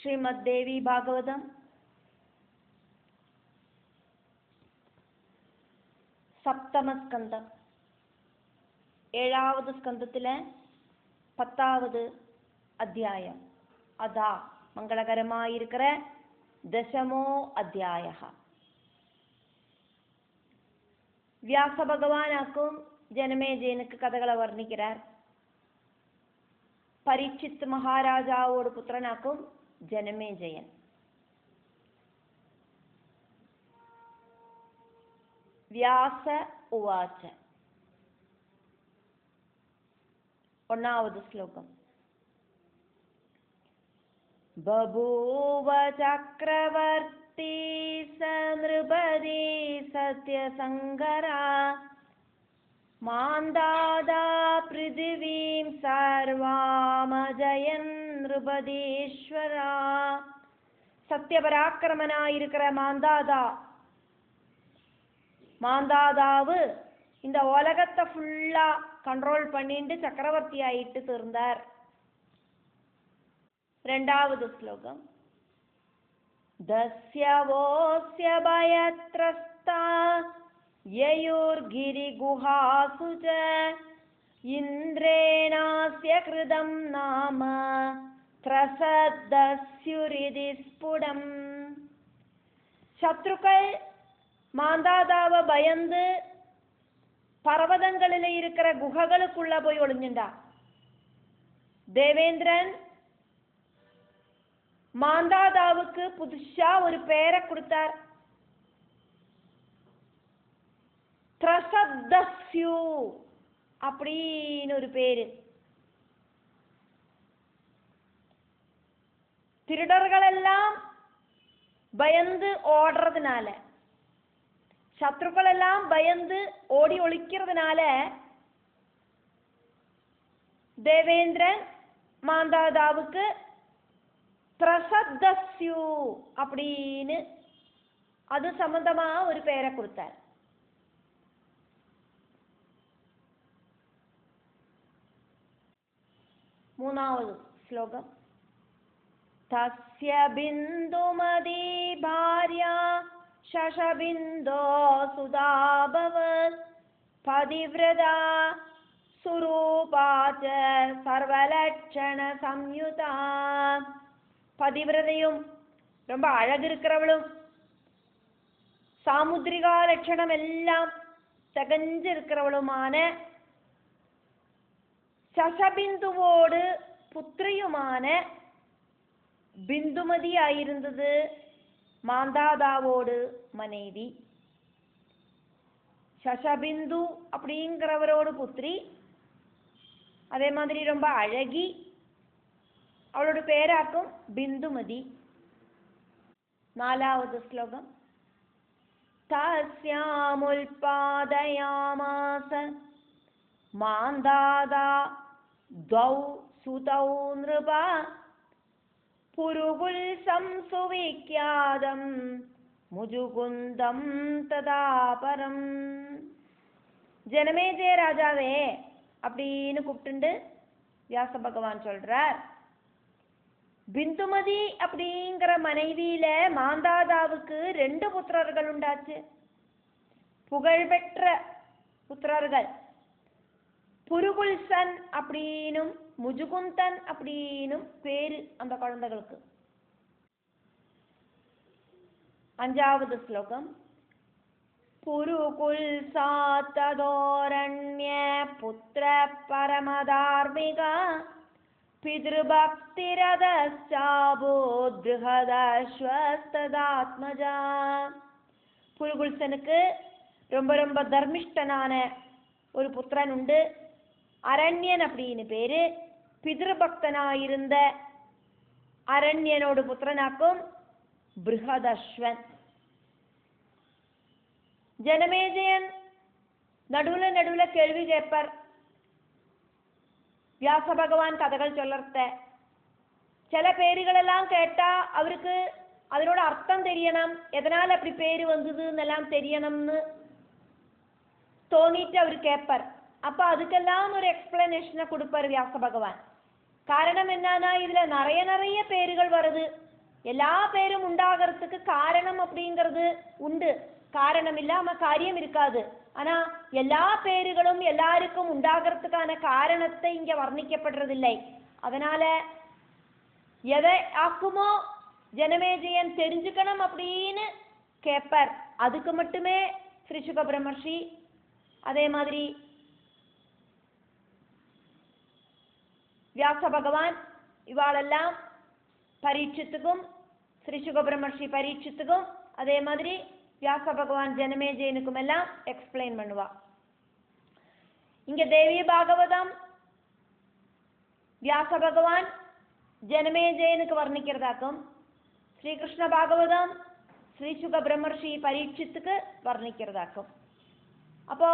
ശ്രീമദ്ദേവി ഭാഗവതം സപ്തമസ്കന്ധം 7வது സ്കന്ധത്തിലെ 10வது അധ്യായം. അതാ മംഗളകരമായിരിக்கிற ദശമോ അധ്യായ. വ്യാസ ഭഗവാനാക്കും ജനമേജയനുக்கு കഥകളെ വർണ്ണിக்கிறார். പരീക്ഷിത് മഹാരാജാവോട് പുത്രനാക്കും ജനമേജയൻ. വ്യാസ ഉവാച. 1வது ശ്ലോകം. ബഭൂവ ചക്രവർത്തി സനൃപതി സത്യസംഗരാ മാന്ദാദാ പൃഥിവീം സർവാമജയൻ നൃപതീശ്വരാ. சத்தியபராக்கிரமனாயிருக்கிற மாந்தாதாவு இந்த உலகத்தை ஃபுல்லா கண்ட்ரோல் பண்ணிட்டு சக்கரவர்த்தி ஆயிட்டு தீர்ந்தார். 2வது ஸ்லோகம். தஸ்யவோஸ்ய பயத்ரஸ்தா யயுர்கிரி குஹாசுஜ இந்திரேணாஸ்ய கிருதம் நாம த்ரசதஸ்யுரிதி ஸ்புடம். சத்ருக்கள் மாந்தாதாவை பயந்து பர்வதங்களில் இருக்கிற குகைகளுக்குள்ள போய் ஒளிஞ்சுண்டா. தேவேந்திரன் மாந்தாதாவுக்கு புதுசா ஒரு பேரை கொடுத்தார். த்ரசதஸ்யு அப்படின்னு ஒரு பேரு. திருடர்கள் எல்லாம் பயந்து ஓடுறதுனால, சத்ருக்கள் எல்லாம் பயந்து ஓடி ஒளிக்கிறதுனால தேவேந்திரன் மாந்தாதாவுக்கு த்ரசதஸ்யு அப்படின்னு அது சம்பந்தமா ஒரு பேரை கொடுத்தார். மூணாவது ஸ்லோகம். தஸ்ய பிந்துமதி பார்யா சசபிந்தோ சுதாபவத் பதிவ்ரதா சுரூபாச்ச சர்வலட்சண சம்யுதா. பதிவிரதையும் ரொம்ப அழகு இருக்கிறவளும் சாமுத்ரிகா லட்சணம் எல்லாம் தகஞ்சிருக்கிறவளுமான சசபிந்துவோடு புத்திரியுமான பிந்துமதி ஆயிருந்தது மாந்தாதாவோடு மனைவி. சசபிந்து அப்படிங்கிறவரோடு புத்திரி, அதே மாதிரி ரொம்ப அழகி, அவளோட பேராக்கும் பிந்துமதி. 4வது ஸ்லோகம். தஸ்யாமுல்பாதயாமாஸ மாந்தாதா த்வௌ சுதௌ நிருபா புருகுல்சம் சுவிக்யாதம் முஜுகுந்தம் ததாபரம். ஜனமேஜய ராஜாவே அப்படின்னு கூப்பிட்டு வியாச பகவான் சொல்றார். பிந்துமதி அப்படிங்கிற மனைவியில மாந்தாதாவுக்கு 2 புத்திரர்கள் உண்டாச்சு. புகழ்பெற்ற புத்திரர்கள். புருகுல்சன் அப்படின்னும் முஜுகுந்தன் அப்படின்னும் பேரு அந்த குழந்தைகளுக்கு. 5வது ஸ்லோகம். புருகுல்சாத்ததோரண்ய புத்திர பரமதார்மிகா பித்ருபக்திரதச்சாபோ த்ருஹதஸ்வஸ்ததாத்மஜா. புருகுல்சனுக்கு ரொம்ப ரொம்ப தர்மிஷ்டனான ஒரு புத்திரன் உண்டு. அரண்யன் அப்படின்னு பேரு. பிதிருபக்தனாயிருந்த அரண்யனோடு புத்திரனாக்கும் பிருஹதஸ்வன். ஜனமேஜயன் நடுவுல கேள்வி கேட்பார். வியாச பகவான் கதைகள் சொல்லறத சில பேருகளெல்லாம் கேட்டா அவருக்கு அதனோட அர்த்தம் தெரியணும், எதனால அப்படி பேரு வந்ததுன்னு எல்லாம் தெரியணும்னு தோணிட்டு அவர் கேட்பார். அப்ப அதுக்கெல்லாம் ஒரு எக்ஸ்பிளனேஷனை கொடுப்பார் வியாச பகவான். காரணம் என்னன்னா இதுல நிறைய பேர்கள் வருது. எல்லா பேரும் உண்டாகிறதுக்கு காரணம் அப்படிங்கிறது உண்டு, காரணம் இல்லாம காரியம் இருக்காது. ஆனா எல்லா பேர்களும் எல்லாருக்கும் உண்டாகிறதுக்கான காரணத்தை இங்க வர்ணிக்கப்படுறதில்லை. அதனால எதை ஆக்குமோ ஜனமேஜயன் தெரிஞ்சுக்கணும் அப்படின்னு கேட்பார். அதுக்கு மட்டுமே ஸ்ரீ சுக பிரம்மர்ஷி அதே மாதிரி வியாச பகவான் இவாளெல்லாம் பரீட்சத்துக்கும் ஸ்ரீ சுக பிரம்மர்ஷி பரீட்சத்துக்கும் அதே மாதிரி வியாச பகவான் ஜனமேஜயனுக்கும் எல்லாம் எக்ஸ்பிளைன் பண்ணுவா. இங்க தேவி பாகவதம் வியாச பகவான் ஜனமேஜயனுக்கு வர்ணிக்கிறதாக்கும், ஸ்ரீகிருஷ்ண பாகவதம் ஸ்ரீ சுக பிரம்மர்ஷி பரீட்சத்துக்கு வர்ணிக்கிறதாக்கும். அப்போ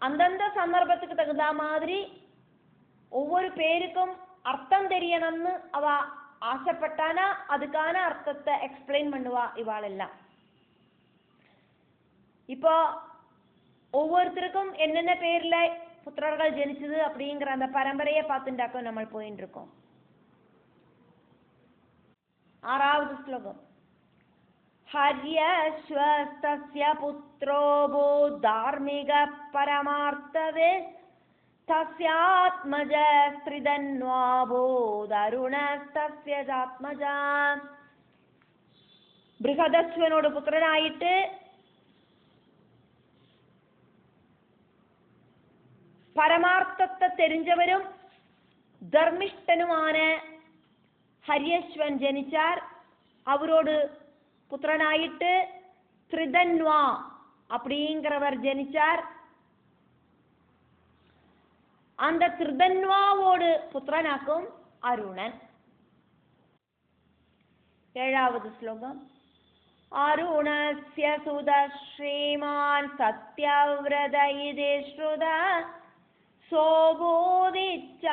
அந்தந்த சந்தர்ப்பத்துக்கு தகுந்த மாதிரி ஒவ்வொரு பேருக்கும் அர்த்தம் தெரியணும்னு அவ ஆசைப்பட்டானா அதுக்கான அர்த்தத்தை எக்ஸ்பிளைன் பண்ணுவா இவாளெல்லாம். இப்போ ஒவ்வொருத்தருக்கும் என்னென்ன பேர்ல புத்திரர்கள் ஜனிச்சது அப்படிங்கிற அந்த பரம்பரையை பார்த்துட்டாக்க நம்ம போயிட்டு இருக்கோம். 6வது ஸ்லோகம். ஹர்யஸ்வஸ்தஸ்ய புத்ரோபோ தார்மிக பரமார்த்தவே தஸ்யாத்மஜ ஸ்திரிதன்வாபோ தருணஸ்தஸ்ய ஜாத்மஜா. பிருஹதஸ்வனோட புத்திரனாயிட்டு பரமார்த்தத்தை தெரிஞ்சவரும் தர்மிஷ்டனுமான ஹரியஸ்வன் ஜனிச்சார். அவரோடு புத்திரனாயிட்டு திரிதன்வா அப்படிங்கிறவர் ஜனிச்சார். அந்த திரிதன்வாவோடு புத்திரனாக்கும் அருணன். 7வது ஸ்லோகம். அருணஸ்ய சுத ஸ்ரீமான் சத்யவ்ரத இதே ஸ்ருத சோபோதிச்சாதர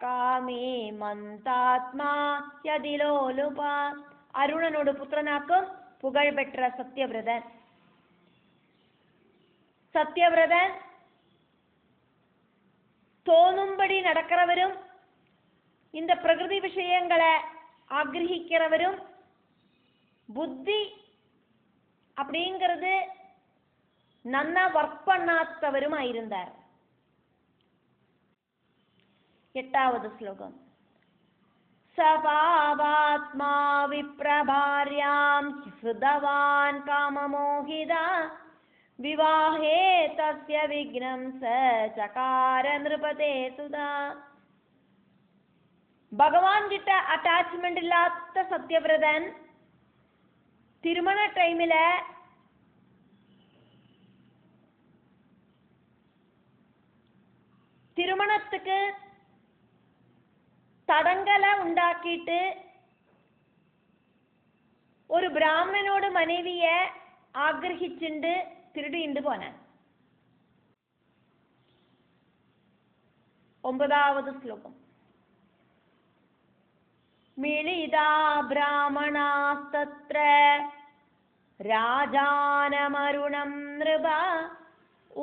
காமே மந்தாத்மா யதிலோலுபா. அருணனோடு புத்திரனாக்கும் புகழ்பெற்ற சத்யவிரதன். சத்யவிரதன் தோணும்படி நடக்கிறவரும் இந்த பிரகிருதி விஷயங்களை ஆக்ரஹிக்கிறவரும் புத்தி அப்படிங்கிறது நன்னா ஒர்க் பண்ணாதவரும் ஆயிருந்தார். 8வது ஸ்லோகம். சபாவாத்மா விப்ரபார்யாம் சுதவான் காமமோகிதா விவாஹே தஸ்ய விக்னம் ச சகார நிருபதே சுதா. பகவான் கிட்ட அட்டாச்மெண்ட் இல்லாத சத்யவிரதன் திருமண டைமில் திருமணத்துக்கு தடங்களை உண்டாக்கிட்டு ஒரு பிராமணனோட மனைவிய ஆக்ரஹிச்சுண்டு திருடிண்டு போனான். 9வது ஸ்லோகம். மிளிதா பிராமணாஸ்தத்ர ராஜானமருணம் நிருபா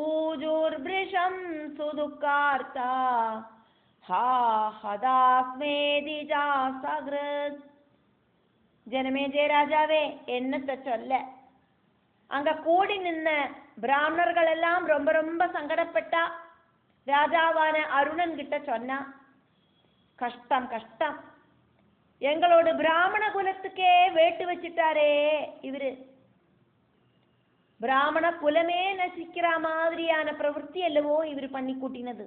ஊஜூர்பிருஷம் சுதுக்கார்த்தா ஹா ஹதாஸ்மேதி ஜாசக்ருத். ஜனமேஜய ராஜாவே, என்னத்தை சொல்ல, அங்க கூடி நின்ன பிராமணர்கள் எல்லாம் ரொம்ப ரொம்ப சங்கடப்பட்டா. ராஜாவான அருணன் கிட்ட சொன்னா, கஷ்டம் கஷ்டம், எங்களோட பிராமண குலத்துக்கே வேட்டு வச்சுட்டாரே இவரு. பிராமண குலமே நசிக்கிற மாதிரியான பிரவൃத்தி அல்லவோ இவர் பண்ணி கூட்டினது.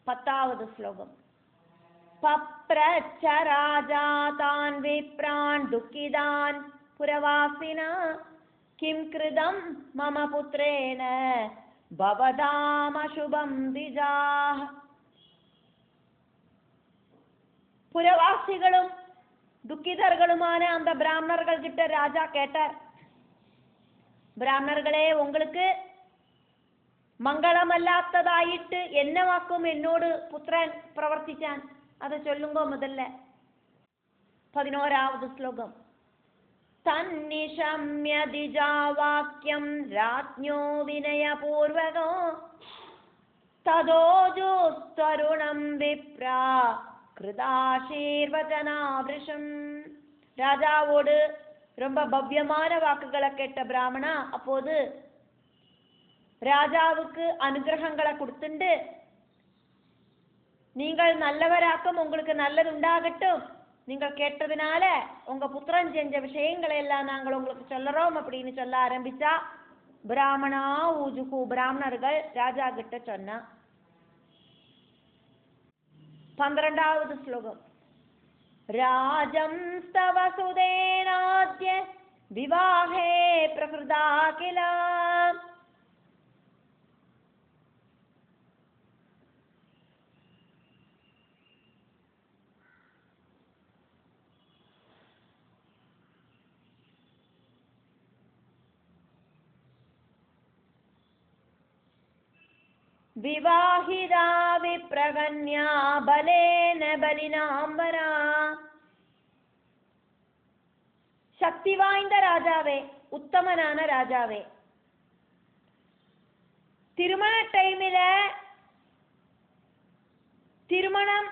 10வது ஸ்லோகம். பப்ரச்ச ராஜா தான் விப்ரான் துக்கிதான் புரவாசினா கிம் கிருதம் மம புத்ரேன பவதாம சுபம் திஜாஹ. புரவாசிகளும் துக்கிதர்களுமான அந்த பிராமணர்கள் கிட்ட ராஜா கேட்டார், பிராமணர்களே, உங்களுக்கு மங்களம் அல்லாததாயிட்டு என்ன வாக்கும் என்னோடு புத்திரன் பிரவர்த்திச்சான், அதை சொல்லுங்க முதல்ல. 11வது ஸ்லோகம். தன்னிஷம்ய திஜாவாக்யம் ராஜ்ஞோ வினயபூர்வகோ ததோஜுஸ்தருணம் விப்ரா கிருதாசீர்வச்சனாபிருஷம். ராஜாவோடு ரொம்ப பவ்யமான வாக்குகளை கேட்ட பிராமணா அப்போது ராஜாவுக்கு அனுகிரகங்களை கொடுத்துண்டு, நீங்கள் நல்லவராக்கும், உங்களுக்கு நல்லது உண்டாகட்டும், நீங்கள் கேட்டதுனால உங்க புத்திரன் செஞ்ச விஷயங்களை எல்லாம் நாங்கள் உங்களுக்கு சொல்லுறோம் அப்படின்னு சொல்ல ஆரம்பிச்சா. பிராமணா ஊஜுகு, பிராமணர்கள் ராஜா கிட்ட சொன்னா. 12வது ஸ்லோகம். ராஜம் ஸ்தவ சுதேனாத்ய விவாஹே பிரகிருதா கில. விவாஹிதா விப்ரகன்யா பலேன பலினாம்பரா. சக்தி வாய்ந்த ராஜாவே, உத்தமனான ராஜாவே, திருமண டைமில திருமணம்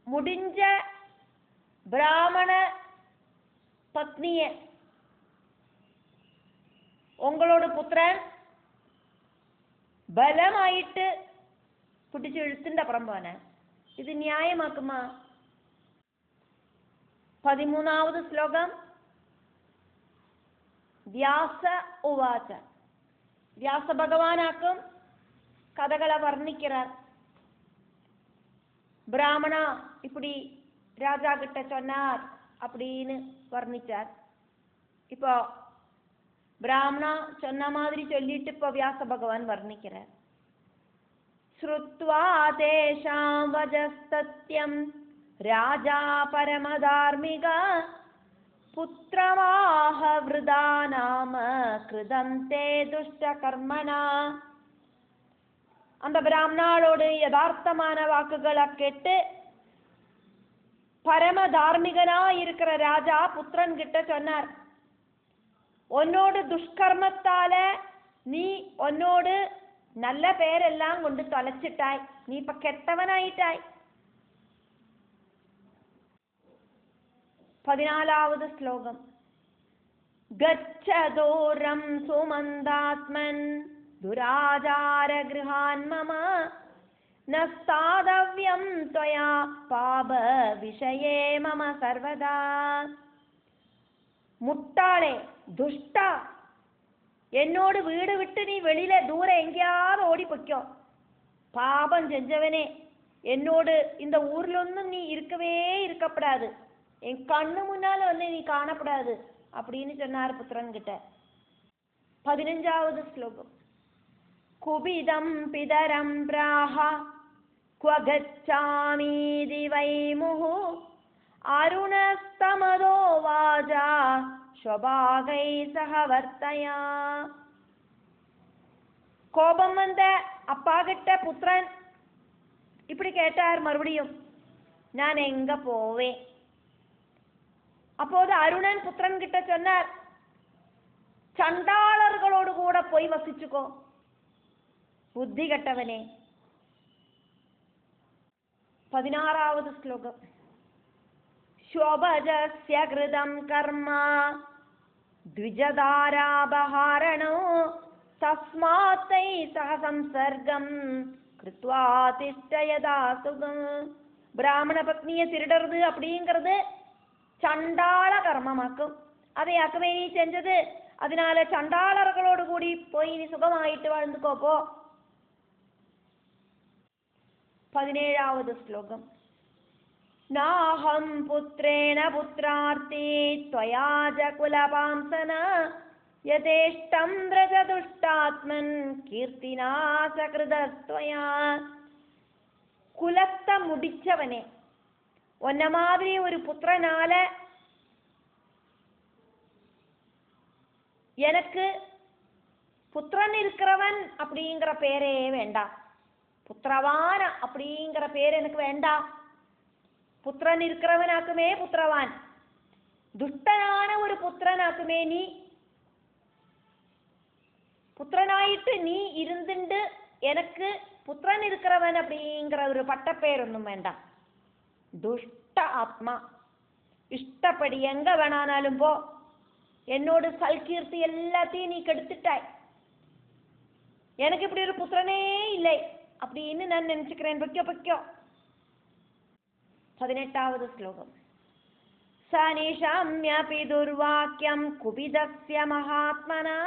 முடிஞ்ச பிராமண பத்னிய உங்களோட புத்திரன் பலமாயிட்டு பிடிச்சு இழுத்துட்டு அப்புறம் போன, இது நியாயமாக்குமா? 13வது ஸ்லோகம். വ്യാസ ഉവാച. വ്യാസ ഭഗവാനാക്കും കഥകളെ വർണ്ണിക്கிறார். பிராமணா இப்படி ராஜா கிட்ட சொன்னார் அப்படின்னு வர்ணிச்சார். இப்போ பிராமணா சொன்ன மாதிரி சொல்லிட்டு இப்போ வியாச பகவான் வர்ணிக்கிறார். ஸ்ருத்வா தேஷாம் வஜஸ்தத்யம் ராஜா பரமதார்மிகா புத்திரமாஹ விருதா நாம கிருதம் தே துஷ்ட கர்மனா. அந்த பிராமணாளோடு யதார்த்தமான வாக்குகளை கேட்டு பரம தார்மிகனா இருக்கிற ராஜா புத்திரன் கிட்ட சொன்னார், உன்னோடு துஷ்கர்மத்தால நீ உன்னோடு நல்ல பேரெல்லாம் கொண்டு தொலைச்சிட்டாய், நீ இப்ப கெட்டவனாயிட்டாய். 14வது ஸ்லோகம். கச்ச தூரம் சுமந்தாத்மன் துராஜார கிருஹான் மம நஸ்தாதவ்யம் த்வயா பாப விஷயே மம சர்வதா. முட்டாளே, துஷ்டா, என்னோடு வீடு விட்டு நீ வெளியில தூர எங்கேயாவது ஓடி போய்க்கோ. பாபம் செஞ்சவனே, என்னோடு இந்த ஊர்ல ஒன்றும் நீ இருக்கவே இருக்கப்படாது, என் கண்ணு முன்னால வந்து நீ காணப்படாது அப்படின்னு சொன்னார் புத்திரன் கிட்ட. 15வது ஸ்லோகம். குபிதம் பிதரம் பிராஹா क्व गच्छामीति वै मुहुः अरुणस्तमदो वाजा स्वभागै सह वर्तया. கோபம் வந்த அப்பா கிட்ட புத்திரன் இப்படி கேட்டார் மறுபடியும், நான் எங்க போவேன்? அப்போது அருணன் புத்திரன் கிட்ட சொன்னார், சண்டாளர்களோடு கூட போய் வசிச்சுக்கோ புத்தி கட்டவனே. 16வது ஸ்லோகம். ஸ்வபஜஸ்ய கிருதம் கர்மா த்விஜதாராபஹாரணோ தஸ்மாத்தை சக சம்சர்க்கம் கிருத்வா திஷ்டயதா சுகம். பிராமண பத்னியை திருடுறது அப்படிங்கிறது சண்டாள கர்மமாக்கும், அதையாக்குமே நீ செஞ்சது, அதனால சண்டாளர்களோடு கூடி போய் நீ சுகமாயிட்டு வாழ்ந்துக்கோப்போ. 17வது ஸ்லோகம். நாஹம் புத்ரேன புத்ரார்த்தி த்வயா ஜகுலபாம்சன யதேஷ்டம் த்ரஜதுஷ்டாத்மன் கீர்த்தினா சகிருதத்வயா. குலத்தை முடிச்சவனே, உன்ன மாதிரி ஒரு புத்திரனால எனக்கு புத்திரன் இருக்கிறவன் அப்படிங்கிற பேரே வேண்டாம், புத்திரவான் அப்படிங்கிற பேர் எனக்கு வேண்டாம். புத்திரன் இருக்கிறவனாக்குமே புத்திரவான், துஷ்டனான ஒரு புத்திரனாக்குமே நீ புத்திரனாயிட்டு நீ இருந்துண்டு எனக்கு புத்திரன் இருக்கிறவன் அப்படிங்கிற ஒரு பட்டப்பேர் ஒன்றும் வேண்டாம். துஷ்ட ஆத்மா. இஷ்டப்படி எங்க வேணானாலும் போ, என்னோட சல்கீர்த்தி எல்லாத்தையும் நீ கெடுத்துட்டாய், எனக்கு இப்படி ஒரு புத்திரனே இல்லை அப்படின்னு நான் நினைச்சுக்கிறேன். பொய்க்கோ பொய்க்கோ. 18வது ஸ்லோகம். சனிஷம்யபி துர்வாக்யம் குபிதஸ்ய மகாத்மனா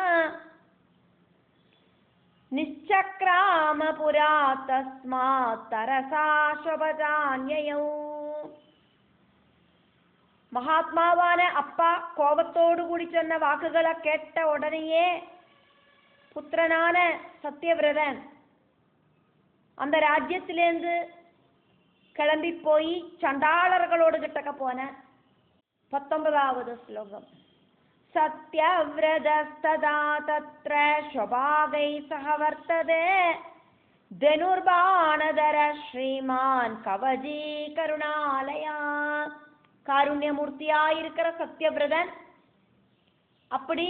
நிச்சக்ராம புரா தஸ்மாத் தரசா ஸ்வபஜான்யயௌ. மகாத்மாவான அப்பா கோபத்தோடு கூடி சொன்ன வாக்குகளை கேட்ட உடனேயே புத்திரனான சத்தியவிரதன் அந்த ராஜ்யத்திலேருந்து கிளம்பி போய் சண்டாளர்களோடு கிட்டக்க போன. 19வது ஸ்லோகம். சத்யவ்ரதஸ்ததா தத்ர ஸ்வபாகை சஹ வர்த்ததே தனுர்பாணதர ஸ்ரீமான் கவஜி கருணாலயா. காருண்யமூர்த்தியாயிருக்கிற சத்யவிரதன் அப்படி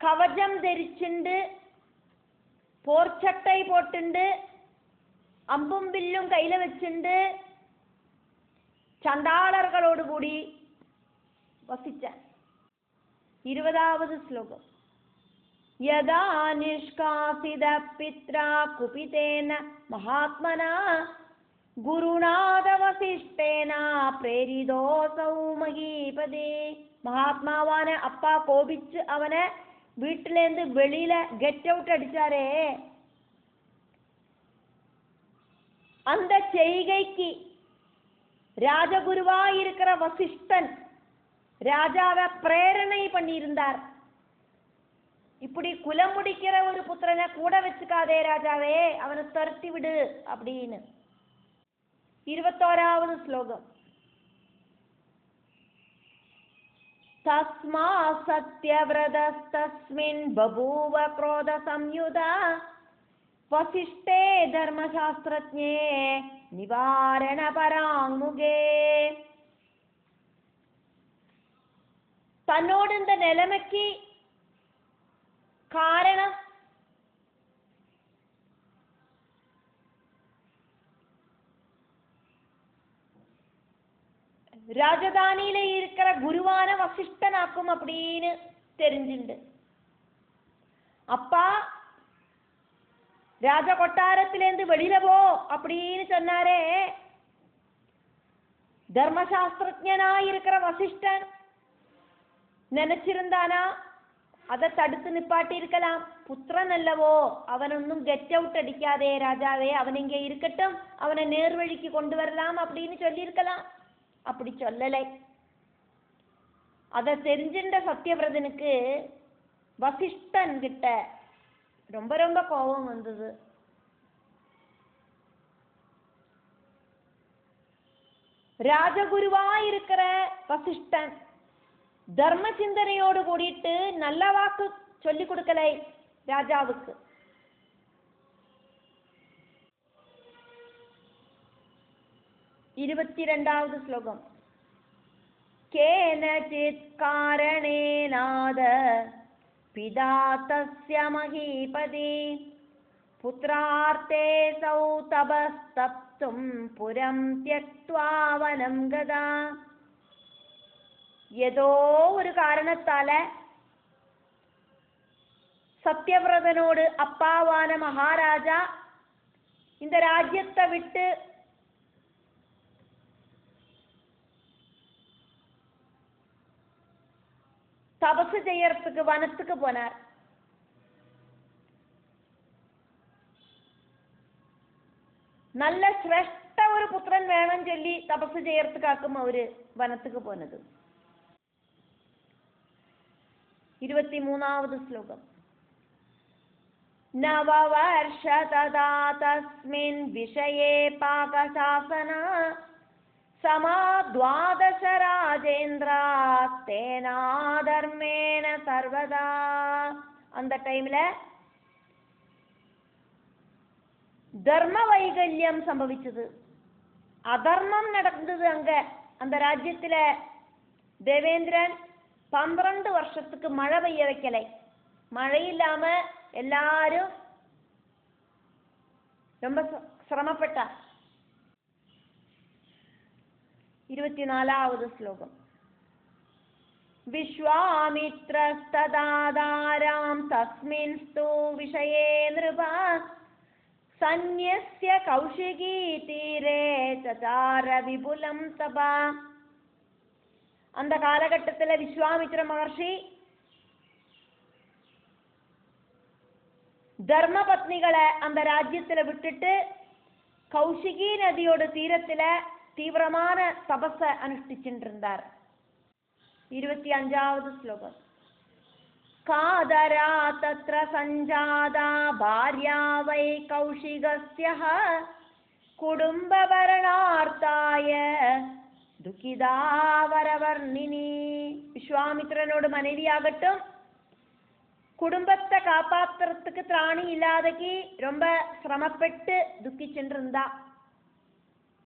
கவஜம் தரிச்சுண்டு போர்ச்சட்டை போட்டுண்டு அம்பும் வில்லும் கையில வச்சுண்டு சண்டாளர்களோடு கூடி வசிச்ச. 20வது ஸ்லோகம். யதா நிஷ்காசித பித்ரா குபிதேன மகாத்மனா குருநாத வசிஷ்டேன பிரேரிதோசௌ மகீபதே. மகாத்மாவான அப்பா கோபிச்சு அவனை வீட்டிலேருந்து வெளியில கெட் அவுட் அடிச்சாரே, அந்த செய்கைக்கு ராஜகுருவாயிருக்கிற வசிஷ்டன் ராஜாவை பிரேரணை பண்ணியிருந்தார். இப்படி குலம் முடிக்கிற ஒரு புத்திரனை கூட வச்சுக்காதே ராஜாவே, அவனை துரத்தி விடு அப்படின்னு. 21வது ஸ்லோகம். தஸ்மா சத்யவ்ரதஸ்தஸ்மின் பபூவ க்ரோத சம்யுதா வசிஷ்டே தர்மசாஸ்திரஜ்ஞே நிவாரண பராங்முகே. தன்னோடு இந்த நிலைமைக்கு காரணம் ராஜதானியில இருக்கிற குருவான வசிஷ்டனாக்கும் அப்படின்னு தெரிஞ்சுண்டு அப்பா ராஜ கொட்டாரத்திலேருந்து வெளியில போ அப்படின்னு சொன்னாரே. தர்மசாஸ்திரஜனாயிருக்கிற வசிஷ்டன் நினைச்சிருந்தானா அதை தடுத்து நிப்பாட்டி இருக்கலாம். புத்திரன் அல்லவோ, அவனொன்னும் கெட் அவுட் அடிக்காதே ராஜாவே, அவன் இங்கே இருக்கட்டும், அவனை நேர்வழிக்கு கொண்டு வரலாம் அப்படின்னு சொல்லியிருக்கலாம். அப்படி சொல்லலை. அதை தெரிஞ்சின்ற சத்தியவிரதனுக்கு வசிஷ்டன் கிட்ட ரொம்ப ரொம்ப கோபம் வந்தது. ராஜகுருவாயிருக்கிற வசிஷ்டன் தர்ம சிந்தனையோடு கூடிட்டு நல்ல வாக்கு சொல்லி கொடுக்கலை ராஜாவுக்கு. இருபத்திரண்டாவது ஸ்லோகம். கேனசித் காரணேனாத பிதா தஸ்ய மகீபதி புத்ரார்த்தே சௌ தபஸ்தப்தும் புரம் த்யக்த்வா வனம் கதா. ஏதோ ஒரு காரணத்தால சத்தியவிரதனோடு அப்பாவான மகாராஜா இந்த ராஜ்யத்தை விட்டு தபசு செய்யறதுக்கு வனத்துக்கு போனார். நல்ல சிரேஷ்ட ஒரு புத்திரன் வேணும் சொல்லி தபசு செய்யறதுக்காக்கும் அவரு வனத்துக்கு போனது. 23வது ஸ்லோகம். நவவர்ஷ ததா தஸ்மின் விஷயே பாகசாசன சமா த்வாதச ராஜேந்திரா தேனா தர்மேன சர்வதா. அந்த டைம்ல தர்ம வைகல்யம் சம்பவிச்சது, அதர்மம் நடந்தது. அங்க அந்த ராஜ்யத்துல தேவேந்திரன் 12 வருஷத்துக்கு மழை பெய்ய வைக்கலை. மழை இல்லாம எல்லாரும் ரொம்ப ശ്രമപ്പെട്ട. 24ാவது ശ്ലോകം. വിശ്വാമിത്രസ്തദാദാരാം തസ്മിൻസ്തു വിഷയേ നൃപ സന്യസ്യ കൗശികീ തീരേ ചചാര വിപുലം തപ. அந்த காலகட்டத்தில் விஸ்வாமித்ர மகர்ஷி தர்மபத்னிகளை அந்த ராஜ்யத்தில் விட்டுட்டு கௌஷிகி நதியோட தீரத்தில் தீவிரமான தபஸை அனுஷ்டிச்சுட்டு இருந்தார். 25வது ஸ்லோகம். காதரா தத்ர சஞ்சாதா பார்யா வை கௌஷிகஸ்யஹ குடும்பவரணார்த்தாய துக்கிதாவரவர்ணினி. விஸ்வாமித்ரனோட மனைவியாகட்டும் குடும்பத்தை காப்பாத்துறதுக்கு திராணி இல்லாதகி ரொம்ப சிரமப்பட்டு துக்கிச்சுட்டு இருந்தா.